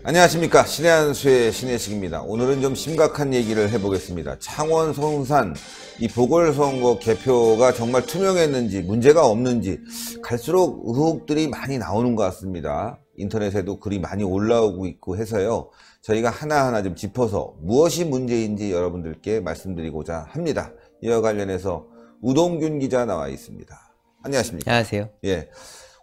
안녕하십니까. 신의 한수의 신혜식입니다. 오늘은 좀 심각한 얘기를 해보겠습니다. 창원 성산 이 보궐선거 개표가 정말 투명했는지 문제가 없는지 갈수록 의혹들이 많이 나오는 것 같습니다. 인터넷에도 글이 많이 올라오고 있고 해서요. 저희가 하나하나 좀 짚어서 무엇이 문제인지 여러분들께 말씀드리고자 합니다. 이와 관련해서 우동균 기자 나와 있습니다. 안녕하십니까. 안녕하세요. 예.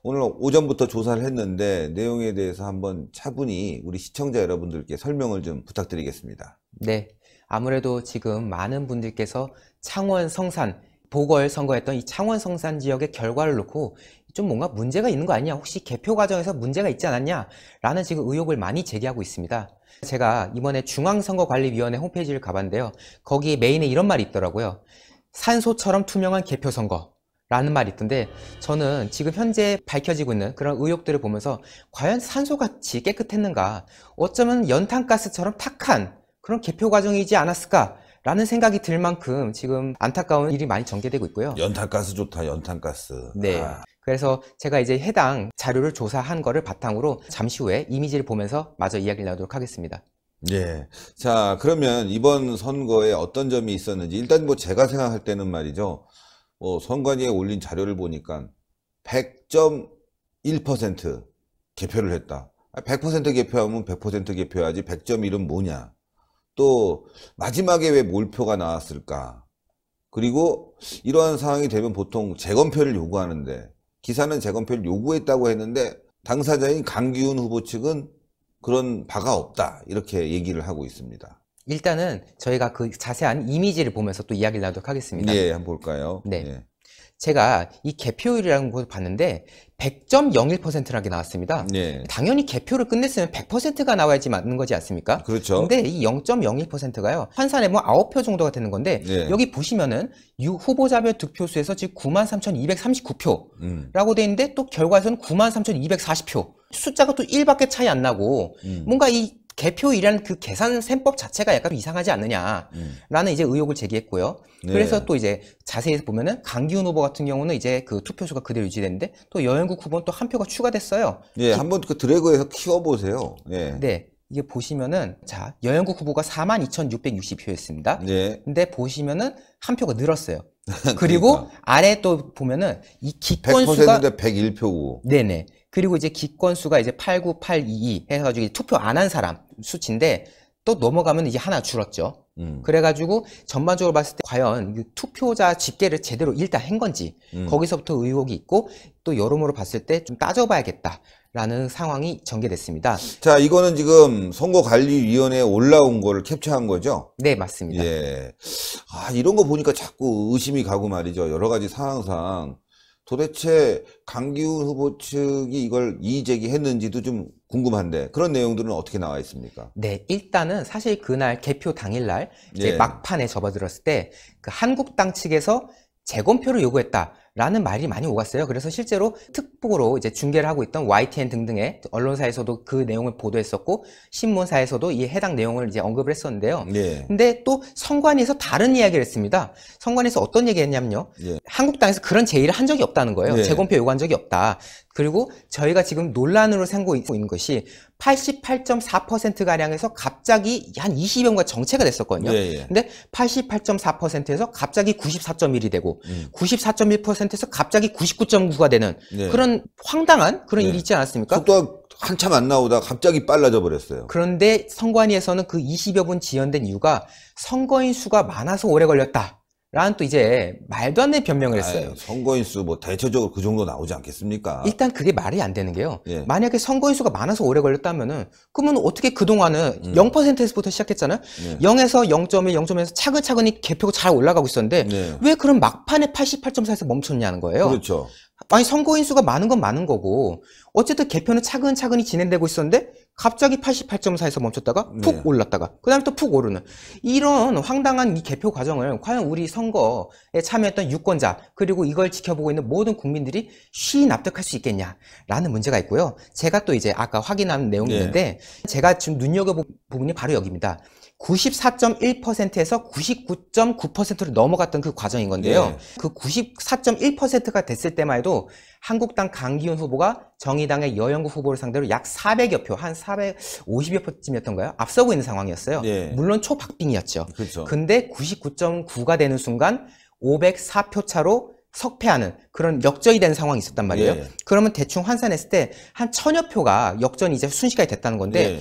오늘 오전부터 조사를 했는데 내용에 대해서 한번 차분히 우리 시청자 여러분들께 설명을 좀 부탁드리겠습니다. 네, 아무래도 지금 많은 분들께서 창원 성산 보궐선거했던 이 창원 성산 지역의 결과를 놓고 좀 뭔가 문제가 있는 거 아니냐, 혹시 개표 과정에서 문제가 있지 않았냐 라는 지금 의혹을 많이 제기하고 있습니다. 제가 이번에 중앙선거관리위원회 홈페이지를 가봤는데요, 거기에 메인에 이런 말이 있더라고요. 산소처럼 투명한 개표선거 라는 말이 있던데, 저는 지금 현재 밝혀지고 있는 그런 의혹들을 보면서 과연 산소같이 깨끗했는가, 어쩌면 연탄가스처럼 탁한 그런 개표 과정이지 않았을까 라는 생각이 들 만큼 지금 안타까운 일이 많이 전개되고 있고요. 연탄가스 좋다, 연탄가스. 네. 그래서 제가 이제 해당 자료를 조사한 거를 바탕으로 잠시 후에 이미지를 보면서 마저 이야기를 나누도록 하겠습니다. 예. 자, 그러면 이번 선거에 어떤 점이 있었는지 일단 뭐 제가 생각할 때는 말이죠. 선관위에 올린 자료를 보니까 100.1% 개표를 했다. 100% 개표하면 100% 개표해야지 100.1은 뭐냐. 또 마지막에 왜 몰표가 나왔을까. 그리고 이러한 상황이 되면 보통 재검표를 요구하는데 기사는 재검표를 요구했다고 했는데 당사자인 강기훈 후보 측은 그런 바가 없다. 이렇게 얘기를 하고 있습니다. 일단은 저희가 그 자세한 이미지를 보면서 또 이야기를 나누도록 하겠습니다. 예, 한번 볼까요? 네. 예. 제가 이 개표율이라는 것을 봤는데 100.01%라는 게 나왔습니다. 예. 당연히 개표를 끝냈으면 100%가 나와야지 맞는 거지 않습니까? 그렇죠. 근데 이 0.01%가요. 환산에 뭐 9표 정도가 되는 건데, 예. 여기 보시면은 후보자별 득표수에서 지금 93,239표라고 돼 있는데 또 결과에서는 93,240표. 숫자가 또 1밖에 차이 안 나고 뭔가 이 개표이라는 그 계산 셈법 자체가 약간 이상하지 않느냐라는 이제 의혹을 제기했고요. 네. 그래서 또 이제 자세히 보면은 강기훈 후보 같은 경우는 이제 그 투표수가 그대로 유지됐는데 또 여영국 후보는 또 한 표가 추가됐어요. 예, 한번 그 드래그해서 키워보세요. 예. 네. 이게 보시면은, 자, 여영국 후보가 42,660표였습니다. 예. 근데 보시면은 한 표가 늘었어요. 그리고 그러니까. 아래 또 보면은 이 기권수가 100%인데 101표고. 네네. 그리고 이제 기권수가 이제 89822 해가지고 투표 안 한 사람 수치인데 또 넘어가면 이제 하나 줄었죠. 그래가지고 전반적으로 봤을 때 과연 이 투표자 집계를 제대로 일단 한 건지 거기서부터 의혹이 있고 또 여러모로 봤을 때 좀 따져봐야겠다라는 상황이 전개됐습니다. 자, 이거는 지금 선거관리위원회에 올라온 거를 캡처한 거죠? 네, 맞습니다. 예. 아, 이런 거 보니까 자꾸 의심이 가고 말이죠. 여러 가지 상황상. 도대체 강기훈 후보 측이 이걸 이의 제기했는지도 좀 궁금한데 그런 내용들은 어떻게 나와 있습니까? 네, 일단은 사실 그날 개표 당일날 이제 예. 막판에 접어들었을 때 그 한국당 측에서 재검표를 요구했다라는 말이 많이 오갔어요. 그래서 실제로 특보로 이제 중계를 하고 있던 YTN 등등의 언론사에서도 그 내용을 보도했었고 신문사에서도 이 해당 내용을 이제 언급을 했었는데요. 예. 근데 또 선관위에서 다른 이야기를 했습니다. 선관위에서 어떤 얘기 했냐면요. 예. 한국당에서 그런 제의를 한 적이 없다는 거예요. 예. 재검표 요구한 적이 없다. 그리고 저희가 지금 논란으로 삼고 있는 것이 88.4%가량에서 갑자기 한 20여가 정체가 됐었거든요. 예, 예. 근데 88.4%에서 갑자기 94.1이 되고 94.1%에서 갑자기 99.9가 되는 예. 그런 황당한 그런 예. 일이 있지 않았습니까? 속도가 한참 안 나오다 갑자기 빨라져 버렸어요. 그런데 선관위에서는 그 20여 분 지연된 이유가 선거인 수가 많아서 오래 걸렸다. 라는 또 이제 말도 안 되는 변명을 했어요. 아유, 선거인 수 뭐 대체적으로 그 정도 나오지 않겠습니까? 일단 그게 말이 안 되는 게요. 예. 만약에 선거인 수가 많아서 오래 걸렸다면은 그러면 어떻게 그동안은 0%에서부터 시작했잖아요. 예. 0에서 0.1, 0.1에서 차근차근히 개표가 잘 올라가고 있었는데 네. 왜 그럼 막판에 88.4에서 멈췄냐는 거예요. 그렇죠. 아니 선거인 수가 많은 건 많은 거고 어쨌든 개표는 차근차근히 진행되고 있었는데 갑자기 88.4에서 멈췄다가 푹 네. 올랐다가 그 다음에 또 푹 오르는 이런 황당한 이 개표 과정을 과연 우리 선거에 참여했던 유권자 그리고 이걸 지켜보고 있는 모든 국민들이 쉬이 납득할 수 있겠냐라는 문제가 있고요. 제가 또 이제 아까 확인한 내용이 네. 있는데 제가 지금 눈여겨본 부분이 바로 여기입니다. 94.1%에서 99.9%로 넘어갔던 그 과정인 건데요. 예. 그 94.1%가 됐을 때만 해도 한국당 강기훈 후보가 정의당의 여영국 후보를 상대로 약 400여 표, 한 450여 표쯤이었던가요? 앞서고 있는 상황이었어요. 예. 물론 초박빙이었죠. 그렇죠. 근데 99.9가 되는 순간 504표 차로 석패하는 그런 역전이 되는 상황이 있었단 말이에요. 예. 그러면 대충 환산했을 때 한 1000여 표가 역전이 이제 순식간에 됐다는 건데 예.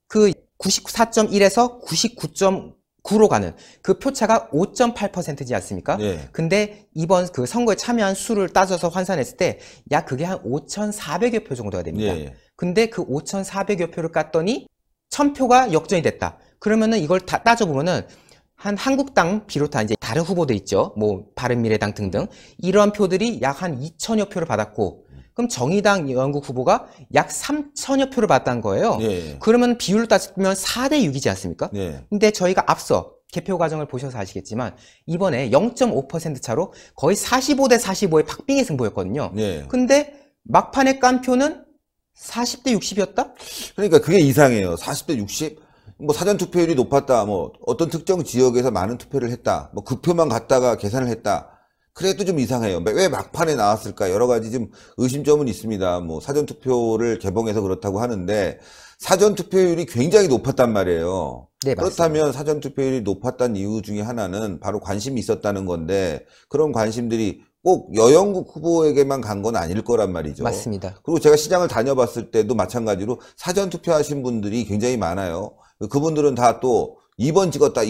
그 94.1에서 99.9로 가는 그 표차가 5.8%지 않습니까? 예. 근데 이번 그 선거에 참여한 수를 따져서 환산했을 때 약 그게 한 5,400여 표 정도가 됩니다. 예. 근데 그 5,400여 표를 깠더니 1000표가 역전이 됐다. 그러면은 이걸 다 따져보면은 한 한국당 비롯한 이제 다른 후보들 있죠. 뭐 바른미래당 등등 이러한 표들이 약 한 2천여 표를 받았고 그럼 정의당 여영국 후보가 약 3천여 표를 받았다는 거예요. 예. 그러면 비율로 따지면 4대 6이지 않습니까? 예. 근데 저희가 앞서 개표 과정을 보셔서 아시겠지만 이번에 0.5% 차로 거의 45대 45의 박빙의 승부였거든요. 예. 근데 막판에 깐 표는 40대 60이었다? 그러니까 그게 이상해요. 40대 60? 뭐 사전 투표율이 높았다. 뭐 어떤 특정 지역에서 많은 투표를 했다. 뭐 그 표만 갖다가 계산을 했다. 그래도 좀 이상해요. 왜 막판에 나왔을까? 여러 가지 좀 의심점은 있습니다. 뭐 사전 투표를 개봉해서 그렇다고 하는데 사전 투표율이 굉장히 높았단 말이에요. 네, 그렇다면 사전 투표율이 높았다는 이유 중에 하나는 바로 관심이 있었다는 건데 그런 관심들이 꼭 여영국 후보에게만 간 건 아닐 거란 말이죠. 맞습니다. 그리고 제가 시장을 다녀봤을 때도 마찬가지로 사전 투표하신 분들이 굉장히 많아요. 그분들은 다 또 2번 찍었다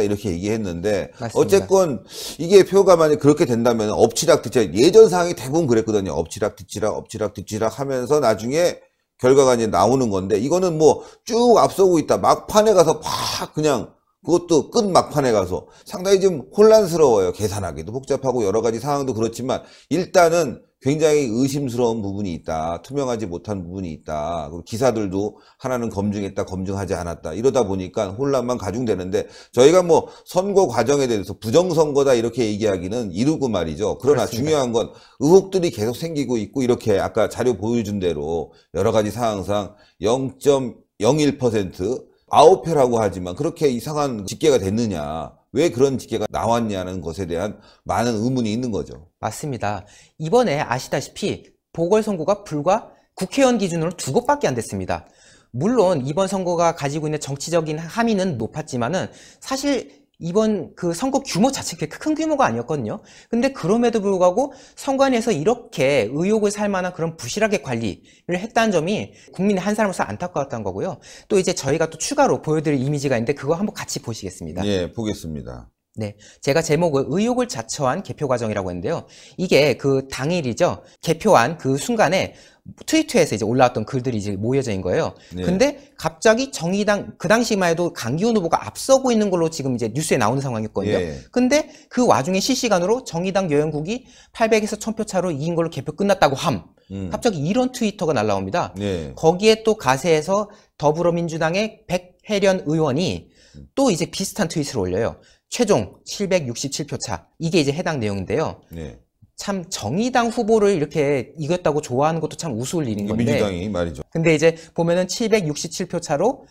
이렇게 얘기했는데 맞습니다. 어쨌건 이게 표가 만약 그렇게 된다면 엎치락뒤치락 예전 상황이 대부분 그랬거든요. 엎치락뒤치락 하면서 나중에 결과가 이제 나오는 건데 이거는 뭐 쭉 앞서고 있다. 막판에 가서 팍 그냥 그것도 끝 막판에 가서 상당히 좀 혼란스러워요. 계산하기도 복잡하고 여러 가지 상황도 그렇지만 일단은 굉장히 의심스러운 부분이 있다. 투명하지 못한 부분이 있다. 그리고 기사들도 하나는 검증했다, 검증하지 않았다. 이러다 보니까 혼란만 가중되는데 저희가 뭐 선거 과정에 대해서 부정선거다 이렇게 얘기하기는 이르고 말이죠. 그러나 그렇습니다. 중요한 건 의혹들이 계속 생기고 있고 이렇게 아까 자료 보여준 대로 여러 가지 상황상 0.01% 9표라고 하지만 그렇게 이상한 집계가 됐느냐. 왜 그런 집계가 나왔냐는 것에 대한 많은 의문이 있는 거죠. 맞습니다. 이번에 아시다시피 보궐선거가 불과 국회의원 기준으로 2곳밖에 안 됐습니다. 물론 이번 선거가 가지고 있는 정치적인 함의는 높았지만은 사실 이번 그 선거 규모 자체가 큰 규모가 아니었거든요. 근데 그럼에도 불구하고 선관위에서 이렇게 의혹을 살 만한 그런 부실하게 관리를 했다는 점이 국민의 한 사람으로서 안타까웠다는 거고요. 또 이제 저희가 또 추가로 보여드릴 이미지가 있는데 그거 한번 같이 보시겠습니다. 예, 보겠습니다. 네, 제가 제목을 의혹을 자처한 개표 과정이라고 했는데요. 이게 그 당일이죠. 개표한 그 순간에 트위터에서 이제 올라왔던 글들이 이제 모여져 있는 거예요. 네. 근데 갑자기 정의당, 그 당시만 해도 강기훈 후보가 앞서고 있는 걸로 지금 이제 뉴스에 나오는 상황이었거든요. 예. 근데 그 와중에 실시간으로 정의당 여영국이 800에서 1000표 차로 이긴 걸로 개표 끝났다고 함. 갑자기 이런 트위터가 날라옵니다. 네. 거기에 또 가세해서 더불어민주당의 백혜련 의원이 또 이제 비슷한 트윗을 올려요. 최종 767표 차. 이게 이제 해당 내용인데요. 네. 참 정의당 후보를 이렇게 이겼다고 좋아하는 것도 참 우스울 일인 건데. 민주당이 말이죠. 근데 이제 보면은 767표 차로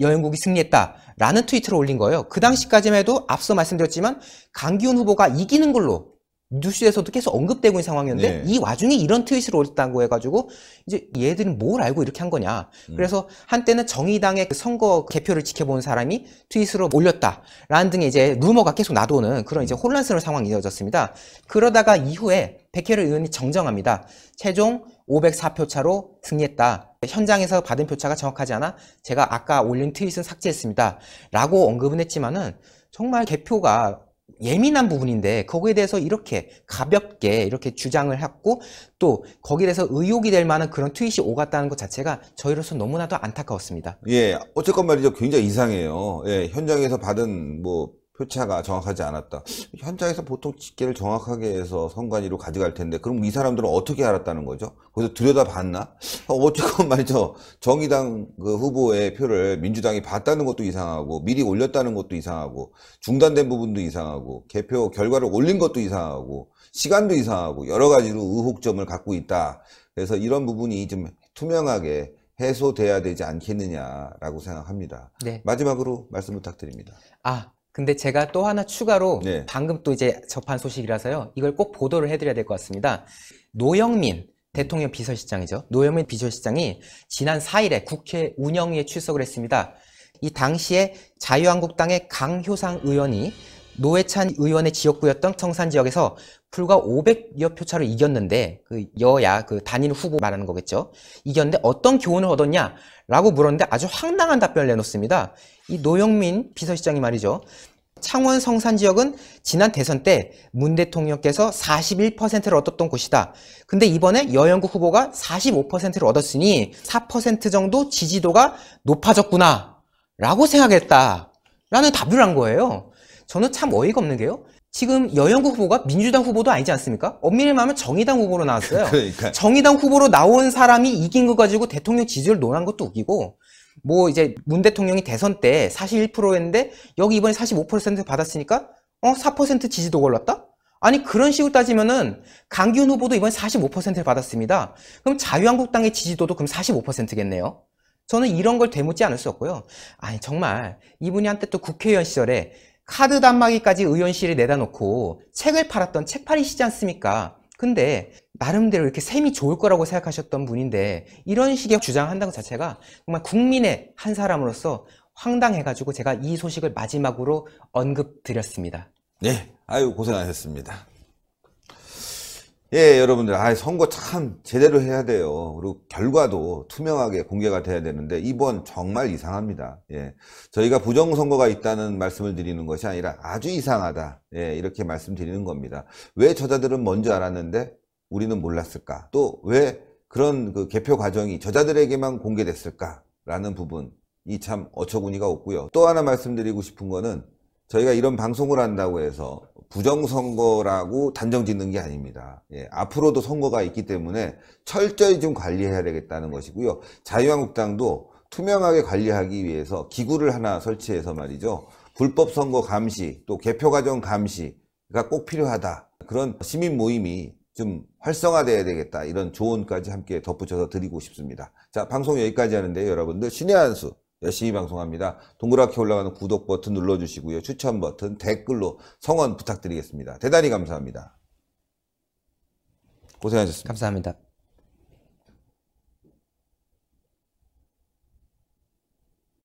여영국이 승리했다라는 트위터를 올린 거예요. 그 당시까지만 해도 앞서 말씀드렸지만 강기훈 후보가 이기는 걸로 뉴스에서도 계속 언급되고 있는 상황이었는데 네. 이 와중에 이런 트윗을 올렸다고 해가지고 이제 얘들은 뭘 알고 이렇게 한 거냐. 그래서 한때는 정의당의 그 선거 개표를 지켜본 사람이 트윗으로 올렸다라는 등의 이제 루머가 계속 나도는 그런 이제 혼란스러운 상황이 이어졌습니다. 그러다가 이후에 백혜련 의원이 정정합니다. 최종 504표 차로 승리했다. 현장에서 받은 표차가 정확하지 않아 제가 아까 올린 트윗은 삭제했습니다. 라고 언급은 했지만은 정말 개표가 예민한 부분인데 거기에 대해서 이렇게 가볍게 이렇게 주장을 했고 또 거기에 대해서 의혹이 될 만한 그런 트윗이 오갔다는 것 자체가 저희로서 너무나도 안타까웠습니다. 예, 어쨌건 말이죠. 굉장히 이상해요. 예, 현장에서 받은 뭐 표차가 정확하지 않았다. 현장에서 보통 집계를 정확하게 해서 선관위로 가져갈 텐데 그럼 이 사람들은 어떻게 알았다는 거죠? 거기서 들여다봤나? 어쨌건 말이죠. 정의당 그 후보의 표를 민주당이 봤다는 것도 이상하고 미리 올렸다는 것도 이상하고 중단된 부분도 이상하고 개표 결과를 올린 것도 이상하고 시간도 이상하고 여러 가지로 의혹점을 갖고 있다. 그래서 이런 부분이 좀 투명하게 해소돼야 되지 않겠느냐라고 생각합니다. 네. 마지막으로 말씀 부탁드립니다. 근데 제가 또 하나 추가로 네. 방금 또 이제 접한 소식이라서요. 이걸 꼭 보도를 해드려야 될 것 같습니다. 노영민 대통령 비서실장이죠. 노영민 비서실장이 지난 4일에 국회 운영위에 출석을 했습니다. 이 당시에 자유한국당의 강효상 의원이 노회찬 의원의 지역구였던 청산 지역에서 불과 500여 표 차로 이겼는데, 그 여야 그 단일 후보 말하는 거겠죠. 이겼는데 어떤 교훈을 얻었냐라고 물었는데 아주 황당한 답변을 내놓습니다. 이 노영민 비서실장이 말이죠. 창원 성산 지역은 지난 대선 때 문 대통령께서 41%를 얻었던 곳이다. 근데 이번에 여영국 후보가 45%를 얻었으니 4% 정도 지지도가 높아졌구나 라고 생각했다 라는 답을 한 거예요. 저는 참 어이가 없는 게요. 지금 여영국 후보가 민주당 후보도 아니지 않습니까? 엄밀히 말하면 정의당 후보로 나왔어요. 그러니까. 정의당 후보로 나온 사람이 이긴 거 가지고 대통령 지지율 논한 것도 웃기고, 뭐 이제 문 대통령이 대선 때 41%였는데 여기 이번에 45% 받았으니까 4% 지지도 걸렸다? 아니 그런 식으로 따지면은 강기훈 후보도 이번에 45%를 받았습니다. 그럼 자유한국당의 지지도도 그럼 45%겠네요. 저는 이런 걸 되묻지 않을 수 없고요. 아니 정말 이분이 한때 또 국회의원 시절에 카드 단말기까지 의원실에 내다 놓고 책을 팔았던 책팔이시지 않습니까? 근데 나름대로 이렇게 셈이 좋을 거라고 생각하셨던 분인데 이런 식의 주장한다는 것 자체가 정말 국민의 한 사람으로서 황당해가지고 제가 이 소식을 마지막으로 언급드렸습니다. 네, 아유 고생하셨습니다. 예, 여러분들, 선거 참 제대로 해야 돼요. 그리고 결과도 투명하게 공개가 돼야 되는데 이번 정말 이상합니다. 예, 저희가 부정선거가 있다는 말씀을 드리는 것이 아니라 아주 이상하다. 예, 이렇게 말씀드리는 겁니다. 왜 저자들은 먼저 알았는데 우리는 몰랐을까? 또 왜 그런 그 개표 과정이 저자들에게만 공개됐을까라는 부분이 참 어처구니가 없고요. 또 하나 말씀드리고 싶은 거는 저희가 이런 방송을 한다고 해서 부정선거라고 단정 짓는 게 아닙니다. 예, 앞으로도 선거가 있기 때문에 철저히 좀 관리해야 되겠다는 것이고요. 자유한국당도 투명하게 관리하기 위해서 기구를 하나 설치해서 말이죠. 불법 선거 감시, 또 개표 과정 감시가 꼭 필요하다. 그런 시민 모임이 좀 활성화돼야 되겠다. 이런 조언까지 함께 덧붙여서 드리고 싶습니다. 자, 방송 여기까지 하는데요. 여러분들 신의 한 수 열심히 방송합니다. 동그랗게 올라가는 구독 버튼 눌러주시고요. 추천 버튼, 댓글로 성원 부탁드리겠습니다. 대단히 감사합니다. 고생하셨습니다. 감사합니다.